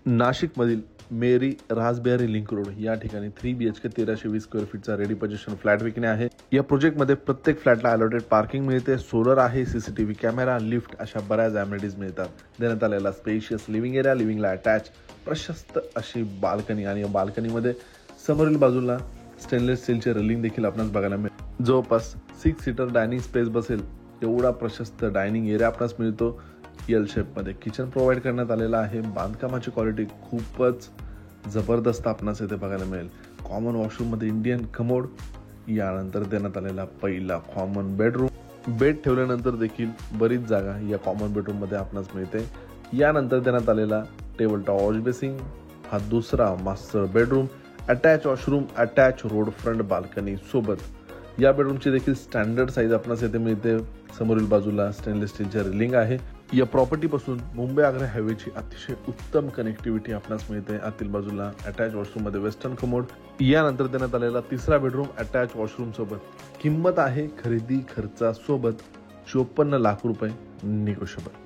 नाशिकमधील मेरी Rasbihari link road या ठिकाणी 3 BHK 1320 स्क्वेअर फीटचा रेडी पोझिशन फ्लॅट विकणे आहे। या प्रोजेक्टमध्ये प्रत्येक फ्लॅटला अलॉटेड पार्किंग मिळते, सोलर आहे, सीसीटीव्ही कॅमेरा, लिफ्ट अशा बऱ्याच अमेनिटीज मिळतात। देण्यात आलेला स्पेशियस लिव्हिंग एरिया, लिव्हिंगला अटॅच प्रशस्त अशी बाल्कनी आणि या बाल्कनीमध्ये समोरील बाजूला स्टेनलेस स्टीलचे रेलिंग देखील आपणास बघायला मिळेल। जवळपास 6 सीटर डायनिंग स्पेस बसेल एवढा प्रशस्त डायनिंग एरिया आपणास मिळतो। एल शेप मध्ये किचन प्रोव्हाइड करण्यात आलेला आहे। बांधकामाची क्वालिटी खूपच जबरदस्त आपणास येथे बघायला मिळेल। कॉमन वॉशरूम मध्ये इंडियन कमोड, यानंतर देण्यात आलेला पहिला कॉमन बेडरूम। बेड ठेवल्यानंतर देखील बरीच जागा या कॉमन बेडरूम मध्ये आपणास मिळते। यानंतर देण्यात आलेला टेबल टॉप वॉश बेसिंग, हा दुसरा master bedroom, attach washroom, attach road front balcony सोबत। या बेडरूमची देखील स्टँडर्ड साईज आपणास येथे मिळते। समोरील बाजूला स्टेनलेस स्टीलचे रेलिंग आहे। या प्रॉपर्टी पासून मुंबई आग्रा हायवेची अतिशय उत्तम कनेक्टिव्हिटी आपणास मिळते। आतील बाजूला अटॅच वॉशरूम मध्ये वेस्टर्न कमोड, यानंतर देण्यात आलेला तिसरा बेडरूम अटॅच वॉशरूम सोबत। किंमत आहे खरेदी खर्चासोबत 54 लाख रुपये निगोशिएबल।